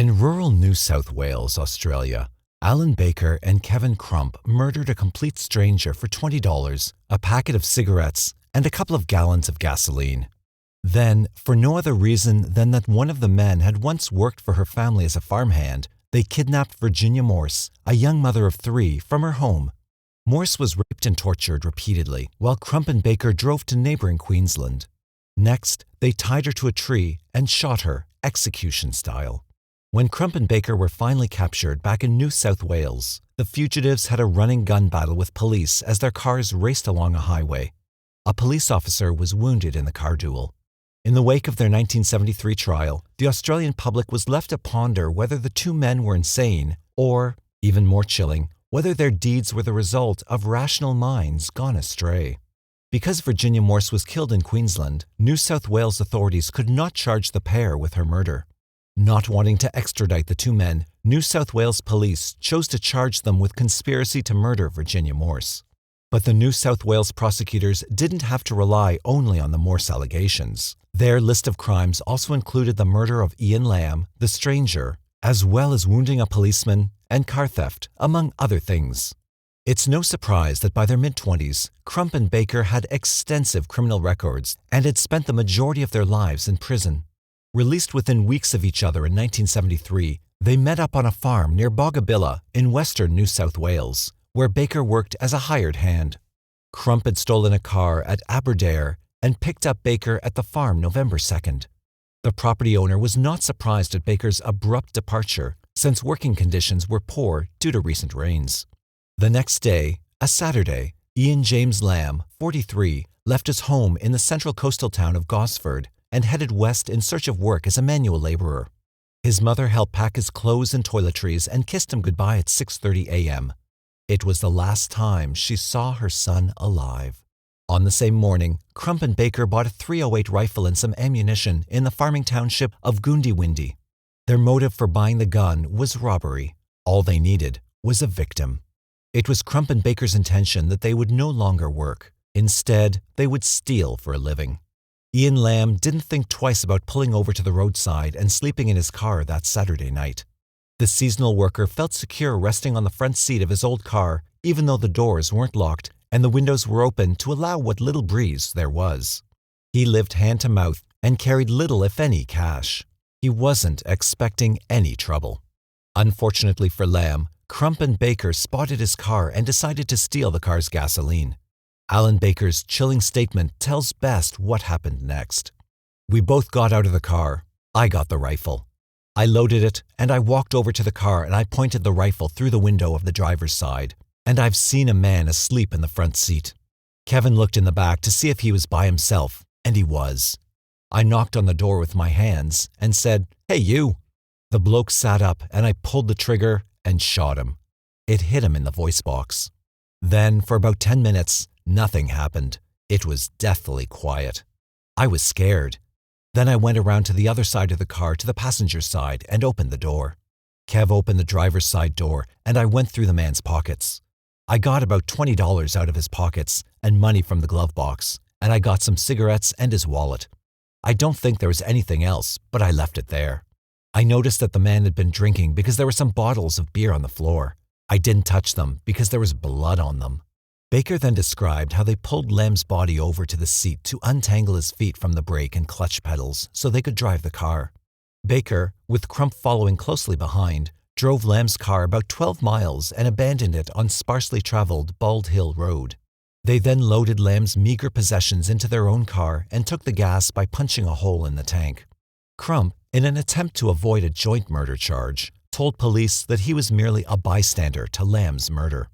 In rural New South Wales, Australia, Allan Baker and Kevin Crump murdered a complete stranger for $20, a packet of cigarettes, and a couple of gallons of gasoline. Then, for no other reason than that one of the men had once worked for her family as a farmhand, they kidnapped Virginia Morse, a young mother of 3, from her home. Morse was raped and tortured repeatedly, while Crump and Baker drove to neighboring Queensland. Next, they tied her to a tree and shot her, execution style. When Crump and Baker were finally captured back in New South Wales, the fugitives had a running gun battle with police as their cars raced along a highway. A police officer was wounded in the car duel. In the wake of their 1973 trial, the Australian public was left to ponder whether the two men were insane or, even more chilling, whether their deeds were the result of rational minds gone astray. Because Virginia Morse was killed in Queensland, New South Wales authorities could not charge the pair with her murder. Not wanting to extradite the two men, New South Wales police chose to charge them with conspiracy to murder Virginia Morse. But the New South Wales prosecutors didn't have to rely only on the Morse allegations. Their list of crimes also included the murder of Ian Lamb, the stranger, as well as wounding a policeman and car theft, among other things. It's no surprise that by their mid-20s, Crump and Baker had extensive criminal records and had spent the majority of their lives in prison. Released within weeks of each other in 1973, they met up on a farm near Bogabilla in western New South Wales, where Baker worked as a hired hand. Crump had stolen a car at Aberdare and picked up Baker at the farm November 2nd. The property owner was not surprised at Baker's abrupt departure, since working conditions were poor due to recent rains. The next day, a Saturday, Ian James Lamb, 43, left his home in the central coastal town of Gosford and headed west in search of work as a manual laborer. His mother helped pack his clothes and toiletries and kissed him goodbye at 6:30 a.m. It was the last time she saw her son alive. On the same morning, Crump and Baker bought a .308 rifle and some ammunition in the farming township of Goondiwindi. Their motive for buying the gun was robbery. All they needed was a victim. It was Crump and Baker's intention that they would no longer work. Instead, they would steal for a living. Ian Lamb didn't think twice about pulling over to the roadside and sleeping in his car that Saturday night. The seasonal worker felt secure resting on the front seat of his old car, even though the doors weren't locked and the windows were open to allow what little breeze there was. He lived hand to mouth and carried little, if any, cash. He wasn't expecting any trouble. Unfortunately for Lamb, Crump and Baker spotted his car and decided to steal the car's gasoline. Allan Baker's chilling statement tells best what happened next. "We both got out of the car. I got the rifle. I loaded it and I walked over to the car and I pointed the rifle through the window of the driver's side. And I've seen a man asleep in the front seat. Kevin looked in the back to see if he was by himself, and he was. I knocked on the door with my hands and said, 'Hey, you!' The bloke sat up and I pulled the trigger and shot him. It hit him in the voice box. Then, for about 10 minutes, nothing happened. It was deathly quiet. I was scared. Then I went around to the other side of the car to the passenger side and opened the door. Kev opened the driver's side door and I went through the man's pockets. I got about $20 out of his pockets and money from the glove box, and I got some cigarettes and his wallet. I don't think there was anything else, but I left it there. I noticed that the man had been drinking because there were some bottles of beer on the floor. I didn't touch them because there was blood on them." Baker then described how they pulled Lamb's body over to the seat to untangle his feet from the brake and clutch pedals so they could drive the car. Baker, with Crump following closely behind, drove Lamb's car about 12 miles and abandoned it on sparsely traveled Bald Hill Road. They then loaded Lamb's meager possessions into their own car and took the gas by punching a hole in the tank. Crump, in an attempt to avoid a joint murder charge, told police that he was merely a bystander to Lamb's murder.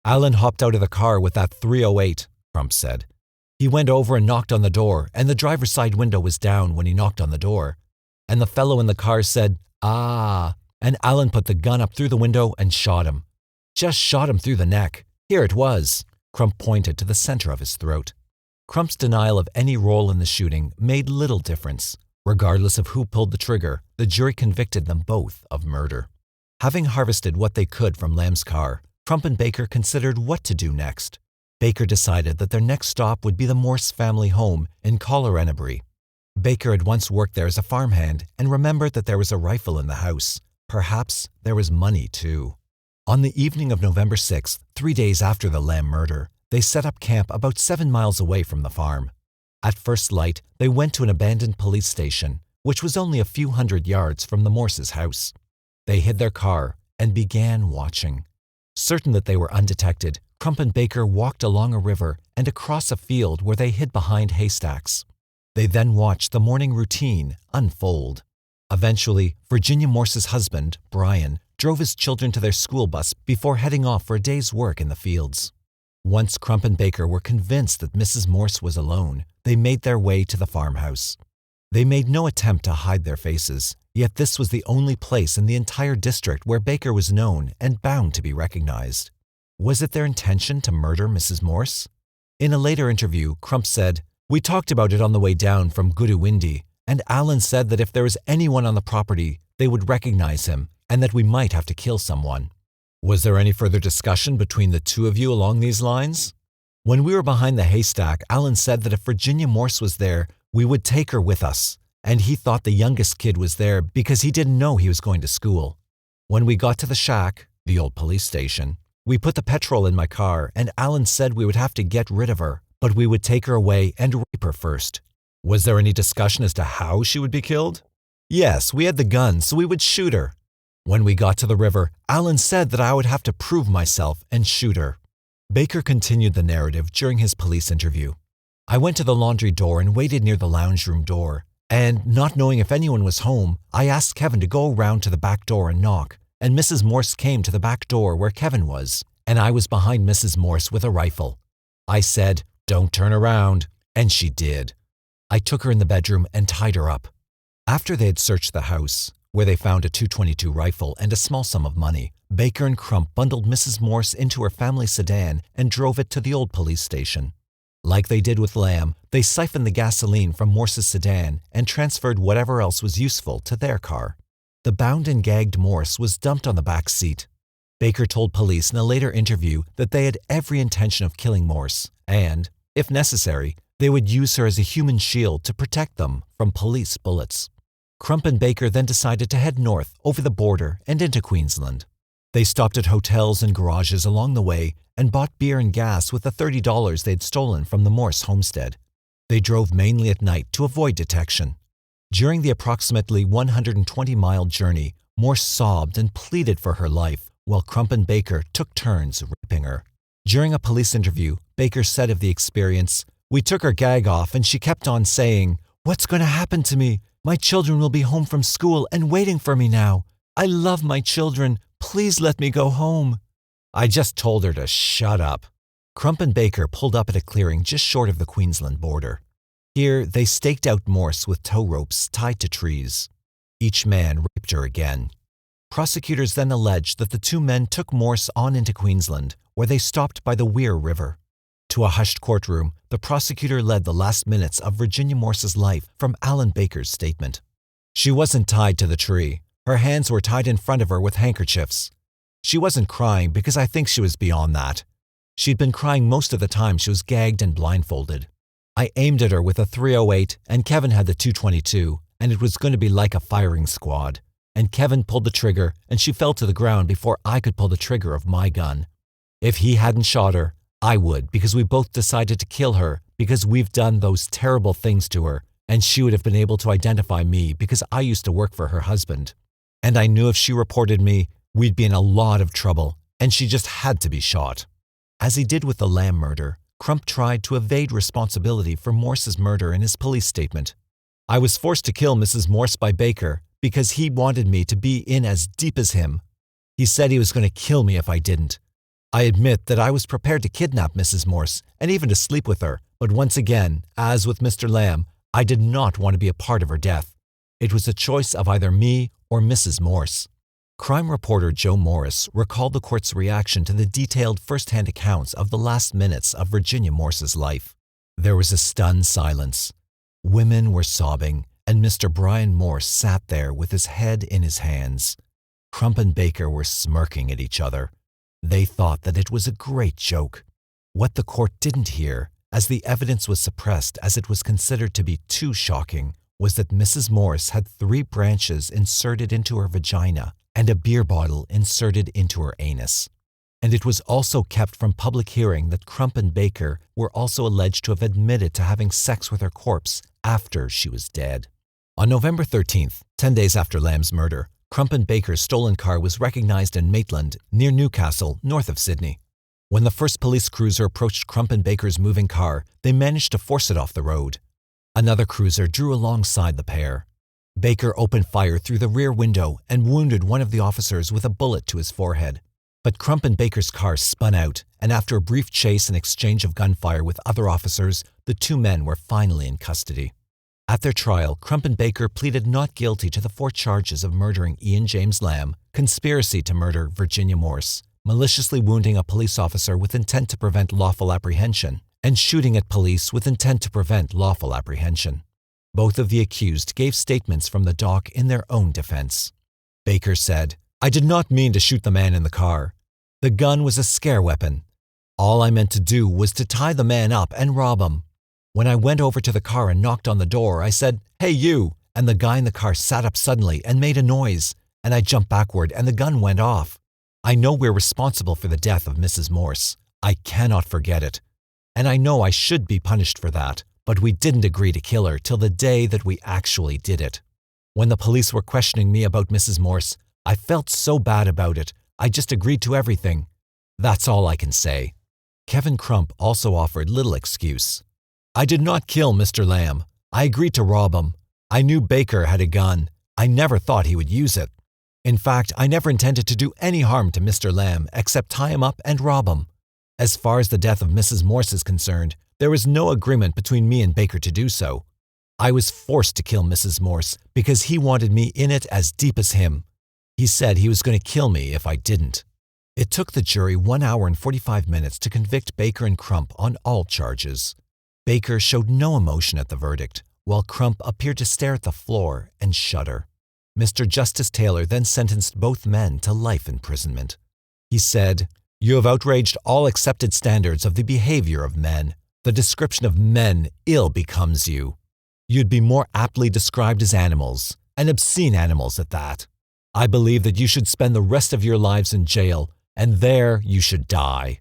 "Allan hopped out of the car with that .308, Crump said. "He went over and knocked on the door, and the driver's side window was down when he knocked on the door. And the fellow in the car said, 'Ah,' and Allan put the gun up through the window and shot him. Just shot him through the neck. Here it was." Crump pointed to the center of his throat. Crump's denial of any role in the shooting made little difference. Regardless of who pulled the trigger, the jury convicted them both of murder. Having harvested what they could from Lamb's car, Crump and Baker considered what to do next. Baker decided that their next stop would be the Morse family home in Collarenebri. Baker had once worked there as a farmhand and remembered that there was a rifle in the house. Perhaps there was money too. On the evening of November 6th, 3 days after the Lamb murder, they set up camp about 7 miles away from the farm. At first light, they went to an abandoned police station, which was only a few hundred yards from the Morses' house. They hid their car and began watching. Certain that they were undetected, Crump and Baker walked along a river and across a field where they hid behind haystacks. They then watched the morning routine unfold. Eventually, Virginia Morse's husband, Brian, drove his children to their school bus before heading off for a day's work in the fields. Once Crump and Baker were convinced that Mrs. Morse was alone, they made their way to the farmhouse. They made no attempt to hide their faces, yet this was the only place in the entire district where Baker was known and bound to be recognized. Was it their intention to murder Mrs. Morse? In a later interview, Crump said, "We talked about it on the way down from Goodawindi, and Allan said that if there was anyone on the property, they would recognize him and that we might have to kill someone." Was there any further discussion between the two of you along these lines? When we were behind the haystack, Allan said that if Virginia Morse was there, we would take her with us, and he thought the youngest kid was there because he didn't know he was going to school. When we got to the shack, the old police station, we put the petrol in my car, and Allan said we would have to get rid of her, but we would take her away and rape her first. Was there any discussion as to how she would be killed? Yes, we had the gun, so we would shoot her. When we got to the river, Allan said that I would have to prove myself and shoot her. Baker continued the narrative during his police interview. I went to the laundry door and waited near the lounge room door, and not knowing if anyone was home, I asked Kevin to go around to the back door and knock, and Mrs. Morse came to the back door where Kevin was, and I was behind Mrs. Morse with a rifle. I said, "Don't turn around," and she did. I took her in the bedroom and tied her up. After they had searched the house, where they found a .222 rifle and a small sum of money, Baker and Crump bundled Mrs. Morse into her family sedan and drove it to the old police station. Like they did with Lamb, they siphoned the gasoline from Morse's sedan and transferred whatever else was useful to their car. The bound and gagged Morse was dumped on the back seat. Baker told police in a later interview that they had every intention of killing Morse and, if necessary, they would use her as a human shield to protect them from police bullets. Crump and Baker then decided to head north over the border and into Queensland. They stopped at hotels and garages along the way and bought beer and gas with the $30 they'd stolen from the Morse homestead. They drove mainly at night to avoid detection. During the approximately 120-mile journey, Morse sobbed and pleaded for her life, while Crump and Baker took turns raping her. During a police interview, Baker said of the experience, "We took her gag off and she kept on saying, 'What's going to happen to me? My children will be home from school and waiting for me now. I love my children. Please let me go home.' I just told her to shut up." Crump and Baker pulled up at a clearing just short of the Queensland border. Here, they staked out Morse with tow ropes tied to trees. Each man raped her again. Prosecutors then alleged that the two men took Morse on into Queensland, where they stopped by the Weir River. To a hushed courtroom, the prosecutor led the last minutes of Virginia Morse's life from Allan Baker's statement. She wasn't tied to the tree. Her hands were tied in front of her with handkerchiefs. She wasn't crying because I think she was beyond that. She'd been crying most of the time she was gagged and blindfolded. I aimed at her with a .308 and Kevin had the .222, and it was going to be like a firing squad. And Kevin pulled the trigger and she fell to the ground before I could pull the trigger of my gun. If he hadn't shot her, I would, because we both decided to kill her because we've done those terrible things to her, and she would have been able to identify me because I used to work for her husband. And I knew if she reported me, we'd be in a lot of trouble, and she just had to be shot. As he did with the Lamb murder, Crump tried to evade responsibility for Morse's murder in his police statement. "I was forced to kill Mrs. Morse by Baker because he wanted me to be in as deep as him. He said he was going to kill me if I didn't. I admit that I was prepared to kidnap Mrs. Morse and even to sleep with her, but once again, as with Mr. Lamb, I did not want to be a part of her death. It was a choice of either me or Mrs. Morse." Crime reporter Joe Morris recalled the court's reaction to the detailed first-hand accounts of the last minutes of Virginia Morse's life. There was a stunned silence. Women were sobbing, and Mr. Brian Morse sat there with his head in his hands. Crump and Baker were smirking at each other. They thought that it was a great joke. What the court didn't hear, as the evidence was suppressed as it was considered to be too shocking, was that Mrs. Morse had 3 branches inserted into her vagina and a beer bottle inserted into her anus. And it was also kept from public hearing that Crump and Baker were also alleged to have admitted to having sex with her corpse after she was dead. On November 13th, 10 days after Lamb's murder, Crump and Baker's stolen car was recognized in Maitland, near Newcastle, north of Sydney. When the first police cruiser approached Crump and Baker's moving car, they managed to force it off the road. Another cruiser drew alongside the pair. Baker opened fire through the rear window and wounded one of the officers with a bullet to his forehead. But Crump and Baker's car spun out, and after a brief chase and exchange of gunfire with other officers, the two men were finally in custody. At their trial, Crump and Baker pleaded not guilty to the 4 charges of murdering Ian James Lamb, conspiracy to murder Virginia Morse, maliciously wounding a police officer with intent to prevent lawful apprehension, and shooting at police with intent to prevent lawful apprehension. Both of the accused gave statements from the dock in their own defense. Baker said, "I did not mean to shoot the man in the car. The gun was a scare weapon. All I meant to do was to tie the man up and rob him. When I went over to the car and knocked on the door, I said, 'Hey, you,' and the guy in the car sat up suddenly and made a noise, and I jumped backward and the gun went off. I know we're responsible for the death of Mrs. Morse. I cannot forget it. And I know I should be punished for that, but we didn't agree to kill her till the day that we actually did it. When the police were questioning me about Mrs. Morse, I felt so bad about it, I just agreed to everything. That's all I can say." Kevin Crump also offered little excuse. "I did not kill Mr. Lamb. I agreed to rob him. I knew Baker had a gun. I never thought he would use it. In fact, I never intended to do any harm to Mr. Lamb except tie him up and rob him. As far as the death of Mrs. Morse is concerned, there was no agreement between me and Baker to do so. I was forced to kill Mrs. Morse because he wanted me in it as deep as him. He said he was going to kill me if I didn't." It took the jury 1 hour and 45 minutes to convict Baker and Crump on all charges. Baker showed no emotion at the verdict, while Crump appeared to stare at the floor and shudder. Mr. Justice Taylor then sentenced both men to life imprisonment. He said, "You have outraged all accepted standards of the behavior of men. The description of men ill becomes you. You'd be more aptly described as animals, and obscene animals at that. I believe that you should spend the rest of your lives in jail, and there you should die.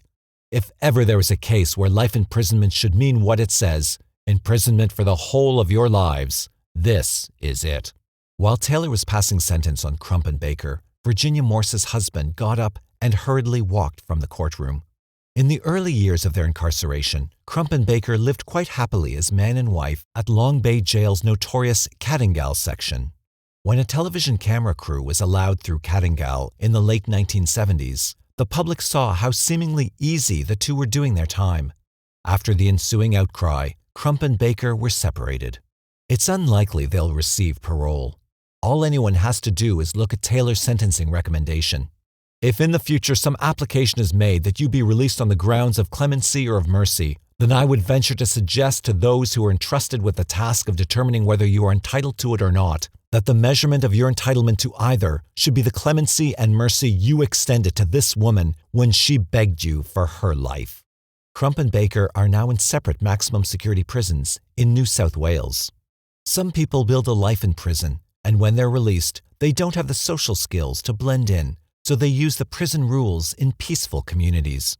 If ever there was a case where life imprisonment should mean what it says, imprisonment for the whole of your lives, this is it." While Taylor was passing sentence on Crump and Baker, Virginia Morse's husband got up and hurriedly walked from the courtroom. In the early years of their incarceration, Crump and Baker lived quite happily as man and wife at Long Bay Jail's notorious Kattingal section. When a television camera crew was allowed through Kattingal in the late 1970s, the public saw how seemingly easy the two were doing their time. After the ensuing outcry, Crump and Baker were separated. It's unlikely they'll receive parole. All anyone has to do is look at Taylor's sentencing recommendation. If in the future some application is made that you be released on the grounds of clemency or of mercy, then I would venture to suggest to those who are entrusted with the task of determining whether you are entitled to it or not, that the measurement of your entitlement to either should be the clemency and mercy you extended to this woman when she begged you for her life. Crump and Baker are now in separate maximum security prisons in New South Wales. Some people build a life in prison, and when they're released, they don't have the social skills to blend in, so they use the prison rules in peaceful communities.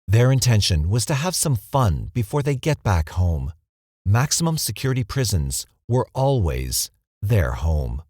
Their intention was to have some fun before they get back home. Maximum security prisons were always their home.